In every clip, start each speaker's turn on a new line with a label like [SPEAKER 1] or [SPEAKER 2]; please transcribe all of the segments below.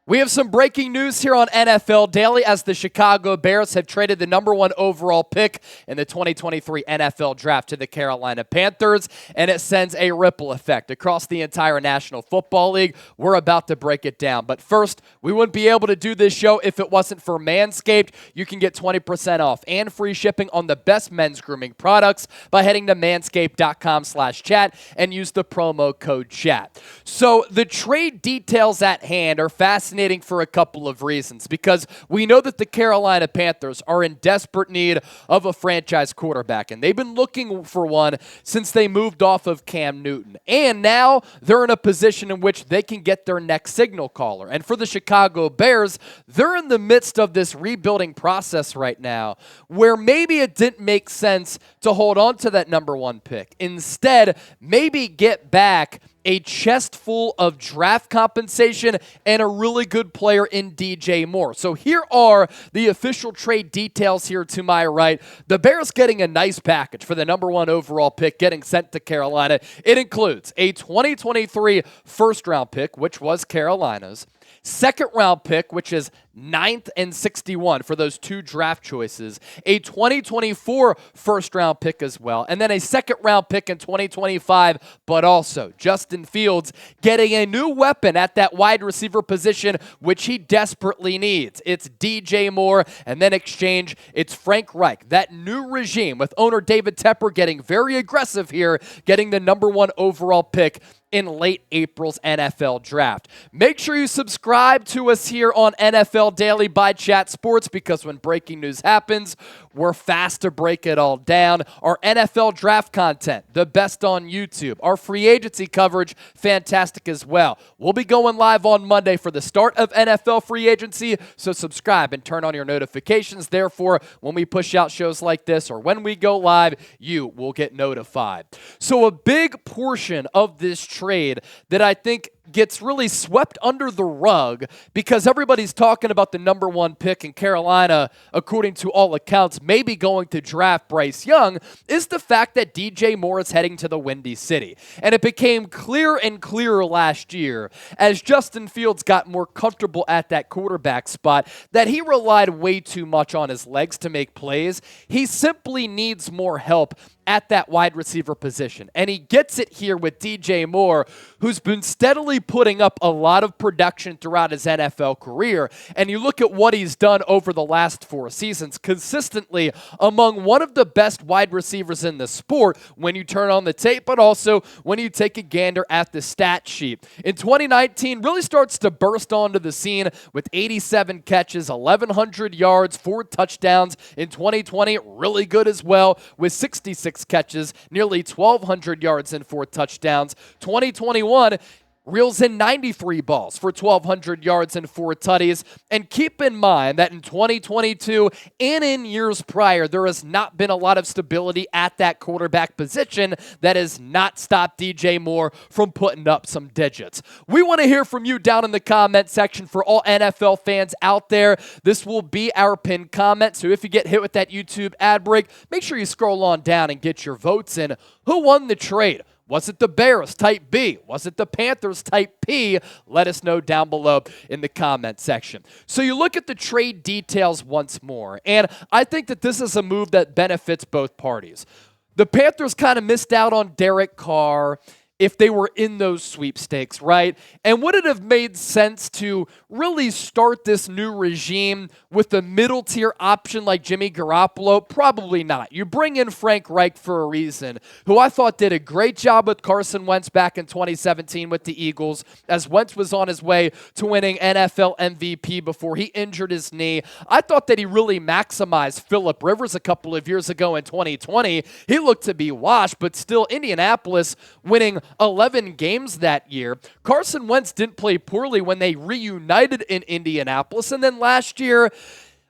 [SPEAKER 1] We have some breaking news here on NFL Daily as the Chicago Bears have traded the number 1 overall pick in the 2023 NFL Draft to the Carolina Panthers, and it sends a ripple effect across the entire National Football League. We're about to break it down. But first, we wouldn't be able to do this show if it wasn't for Manscaped. You can get 20% off and free shipping on the best men's grooming products by heading to manscaped.com/chat and use the promo code chat. So the trade details at hand are fascinating for a couple of reasons, because we know that the Carolina Panthers are in desperate need of a franchise quarterback, and they've been looking for one since they moved off of Cam Newton. And now they're in a position in which they can get their next signal caller. And for the Chicago Bears, they're in the midst of this rebuilding process right now where maybe it didn't make sense to hold on to that number 1 pick. Instead, maybe get back a chest full of draft compensation and a really good player in DJ Moore. So here are the official trade details here to my right. The Bears getting a nice package for the number 1 overall pick getting sent to Carolina. It includes a 2023 first-round pick, which was Carolina's, second-round pick, which is 9th and 61 for those 2 draft choices, a 2024 first-round pick as well, and then a second-round pick in 2025, but also Justin Fields getting a new weapon at that wide receiver position, which he desperately needs. It's DJ Moore, and then exchange, it's Frank Reich. That new regime with owner David Tepper getting very aggressive here, getting the number 1 overall pick in late April's NFL Draft. Make sure you subscribe to us here on NFL Daily by Chat Sports, because when breaking news happens, we're fast to break it all down. Our NFL Draft content, the best on YouTube. Our free agency coverage, fantastic as well. We'll be going live on Monday for the start of NFL free agency, so subscribe and turn on your notifications. Therefore, when we push out shows like this or when we go live, you will get notified. So a big portion of this trade that I think gets really swept under the rug, because everybody's talking about the number 1 pick in Carolina, according to all accounts, maybe going to draft Bryce Young, is the fact that DJ Moore is heading to the Windy City. And it became clearer and clearer last year as Justin Fields got more comfortable at that quarterback spot that he relied way too much on his legs to make plays. He simply needs more help at that wide receiver position. And he gets it here with DJ Moore, who's been steadily putting up a lot of production throughout his NFL career. And you look at what he's done over the last 4 seasons, consistently among one of the best wide receivers in the sport when you turn on the tape, but also when you take a gander at the stat sheet. In 2019, really starts to burst onto the scene with 87 catches, 1,100 yards, 4 touchdowns. In 2020, really good as well with 66 catches, nearly 1,200 yards and 4 touchdowns. 2021 reels in 93 balls for 1,200 yards and 4 tutties. And keep in mind that in 2022 and in years prior, there has not been a lot of stability at that quarterback position that has not stopped DJ Moore from putting up some digits. We want to hear from you down in the comment section. For all NFL fans out there, this will be our pinned comment. So if you get hit with that YouTube ad break, make sure you scroll on down and get your votes in. Who won the trade? Was it the Bears, type B? Was it the Panthers, type P? Let us know down below in the comment section. So you look at the trade details once more, and I think that this is a move that benefits both parties. The Panthers kind of missed out on Derek Carr if they were in those sweepstakes, right? And would it have made sense to really start this new regime with a middle tier option like Jimmy Garoppolo? Probably not. You bring in Frank Reich for a reason, who I thought did a great job with Carson Wentz back in 2017 with the Eagles, as Wentz was on his way to winning NFL MVP before he injured his knee. I thought that he really maximized Phillip Rivers a couple of years ago in 2020. He looked to be washed, but still Indianapolis winning 11 games that year. Carson Wentz didn't play poorly when they reunited in Indianapolis. And then last year,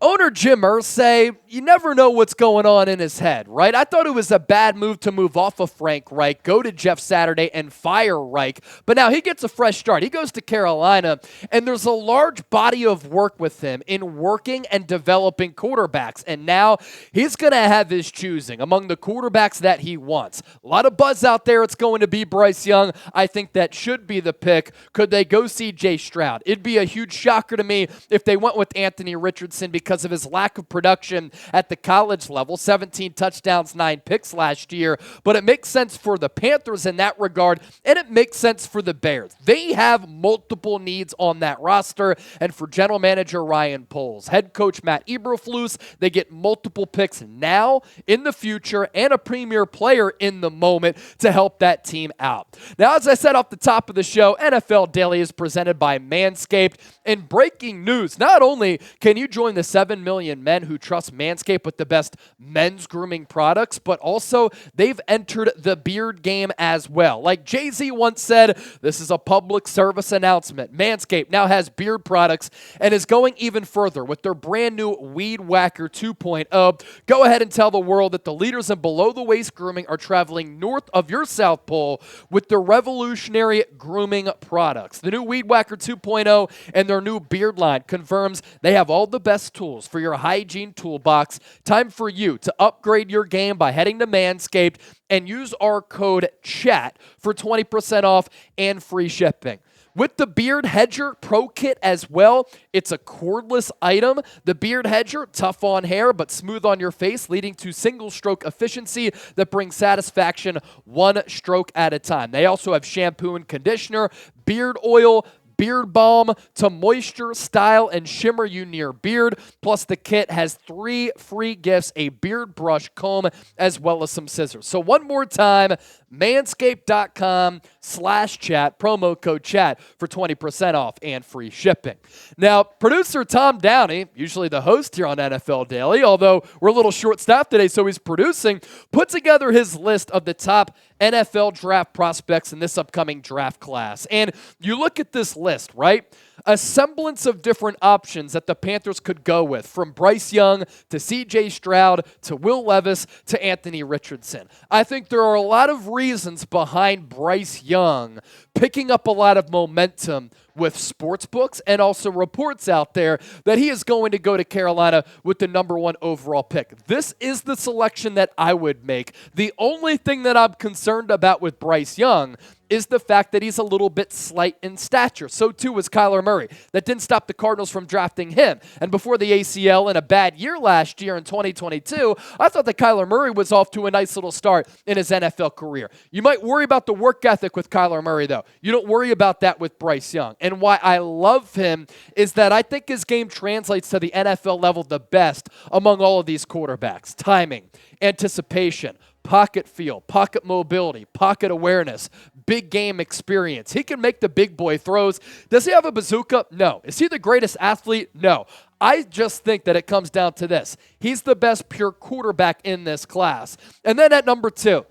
[SPEAKER 1] Owner Jim Irsay, you never know what's going on in his head, right? I thought it was a bad move to move off of Frank Reich, go to Jeff Saturday, and fire Reich. But now he gets a fresh start. He goes to Carolina, and there's a large body of work with him in working and developing quarterbacks. And now he's going to have his choosing among the quarterbacks that he wants. A lot of buzz out there. It's going to be Bryce Young. I think that should be the pick. Could they go C.J. Stroud? It'd be a huge shocker to me if they went with Anthony Richardson because of his lack of production at the college level. 17 touchdowns, 9 picks last year. But it makes sense for the Panthers in that regard, and it makes sense for the Bears. They have multiple needs on that roster, and for general manager Ryan Poles, head coach Matt Eberflus, they get multiple picks now, in the future, and a premier player in the moment to help that team out. Now, as I said off the top of the show, NFL Daily is presented by Manscaped. And breaking news, not only can you join the 7 million men who trust Manscaped with the best men's grooming products, but also they've entered the beard game as well. Like Jay-Z once said, this is a public service announcement. Manscaped now has beard products and is going even further with their brand new Weed Whacker 2.0. Go ahead and tell the world that the leaders in below-the-waist grooming are traveling north of your South Pole with their revolutionary grooming products. The new Weed Whacker 2.0 and their new beard line confirms they have all the best tools for your hygiene toolbox. Time for you to upgrade your game by heading to Manscaped and use our code CHAT for 20% off and free shipping. With the Beard Hedger Pro Kit as well, it's a cordless item. The Beard Hedger, tough on hair but smooth on your face, leading to single stroke efficiency that brings satisfaction one stroke at a time. They also have shampoo and conditioner, beard oil, beard balm to moisture, style, and shimmer you near beard. Plus, the kit has 3 free gifts, a beard brush comb, as well as some scissors. So one more time, manscaped.com/chat, promo code chat for 20% off and free shipping. Now, producer Tom Downey, usually the host here on NFL Daily, although we're a little short-staffed today, so he's producing, put together his list of the top NFL draft prospects in this upcoming draft class. And you look at this list, right? A semblance of different options that the Panthers could go with, from Bryce Young to C.J. Stroud to Will Levis to Anthony Richardson. I think there are a lot of reasons behind Bryce Young picking up a lot of momentum with sports books and also reports out there that he is going to go to Carolina with the number 1 overall pick. This is the selection that I would make. The only thing that I'm concerned about with Bryce Young is the fact that he's a little bit slight in stature. So too was Kyler Murray. That didn't stop the Cardinals from drafting him. And before the ACL and a bad year last year in 2022, I thought that Kyler Murray was off to a nice little start in his NFL career. You might worry about the work ethic with Kyler Murray, though. You don't worry about that with Bryce Young. And why I love him is that I think his game translates to the NFL level the best among all of these quarterbacks. Timing, anticipation, pocket feel, pocket mobility, pocket awareness, big game experience. He can make the big boy throws. Does he have a bazooka? No. Is he the greatest athlete? No. I just think that it comes down to this. He's the best pure quarterback in this class. And then at number 2,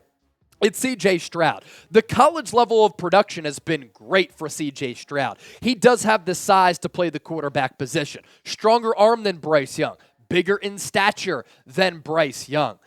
[SPEAKER 1] it's C.J. Stroud. The college level of production has been great for C.J. Stroud. He does have the size to play the quarterback position. Stronger arm than Bryce Young. Bigger in stature than Bryce Young.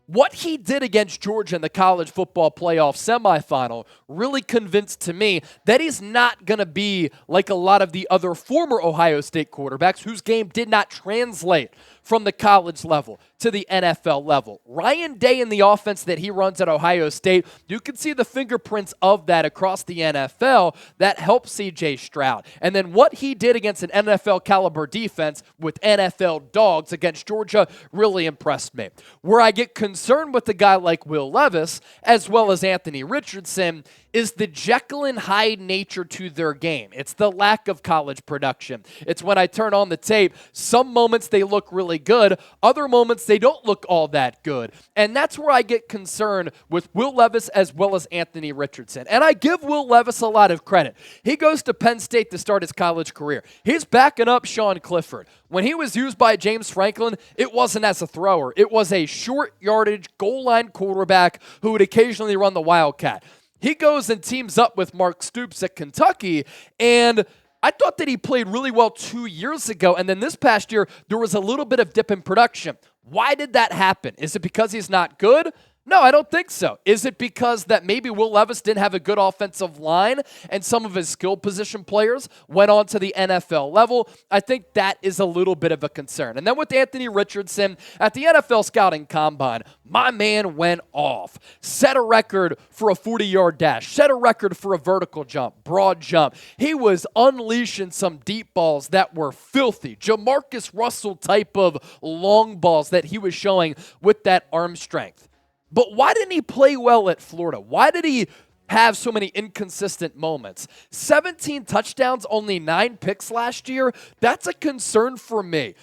[SPEAKER 1] What he did against Georgia in the college football playoff semifinal really convinced to me that he's not going to be like a lot of the other former Ohio State quarterbacks whose game did not translate from the college level to the NFL level. Ryan Day in the offense that he runs at Ohio State, you can see the fingerprints of that across the NFL that helps C.J. Stroud. And then what he did against an NFL caliber defense with NFL dogs against Georgia really impressed me. Where I get concerned with a guy like Will Levis, as well as Anthony Richardson, is the Jekyll and Hyde nature to their game. It's the lack of college production. It's when I turn on the tape, some moments they look really good, other moments they don't look all that good. And that's where I get concerned with Will Levis as well as Anthony Richardson. And I give Will Levis a lot of credit. He goes to Penn State to start his college career. He's backing up Sean Clifford. When he was used by James Franklin, it wasn't as a thrower. It was a short yardage, goal line quarterback who would occasionally run the Wildcat. He goes and teams up with Mark Stoops at Kentucky, and I thought that he played really well 2 years ago, and then this past year, there was a little bit of dip in production. Why did that happen? Is it because he's not good? No, I don't think so. Is it because that maybe Will Levis didn't have a good offensive line and some of his skill position players went on to the NFL level? I think that is a little bit of a concern. And then with Anthony Richardson, at the NFL Scouting Combine, my man went off. Set a record for a 40-yard dash. Set a record for a vertical jump, broad jump. He was unleashing some deep balls that were filthy. Jamarcus Russell type of long balls that he was showing with that arm strength. But why didn't he play well at Florida? Why did he have so many inconsistent moments? 17 touchdowns, only 9 picks last year. That's a concern for me.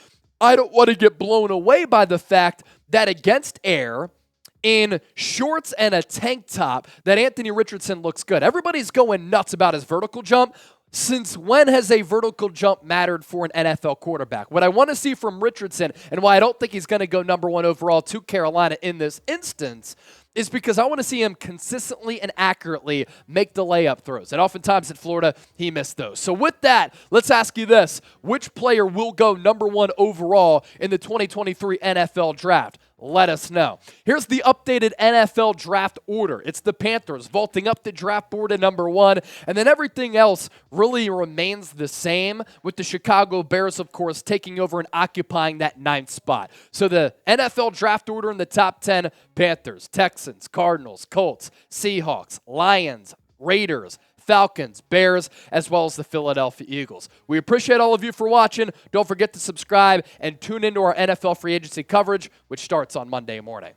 [SPEAKER 1] I don't want to get blown away by the fact that against air, in shorts and a tank top, that Anthony Richardson looks good. Everybody's going nuts about his vertical jump. Since when has a vertical jump mattered for an NFL quarterback? What I want to see from Richardson, and why I don't think he's going to go number 1 overall to Carolina in this instance, is because I want to see him consistently and accurately make the layup throws. And oftentimes at Florida, he missed those. So with that, let's ask you this. Which player will go number 1 overall in the 2023 NFL Draft? Let us know. Here's the updated NFL draft order. It's the Panthers vaulting up the draft board at number 1, and then everything else really remains the same, with the Chicago Bears, of course, taking over and occupying that 9th spot. So the NFL draft order in the top 10, Panthers, Texans, Cardinals, Colts, Seahawks, Lions, Raiders, Falcons, Bears, as well as the Philadelphia Eagles. We appreciate all of you for watching. Don't forget to subscribe and tune into our NFL free agency coverage, which starts on Monday morning.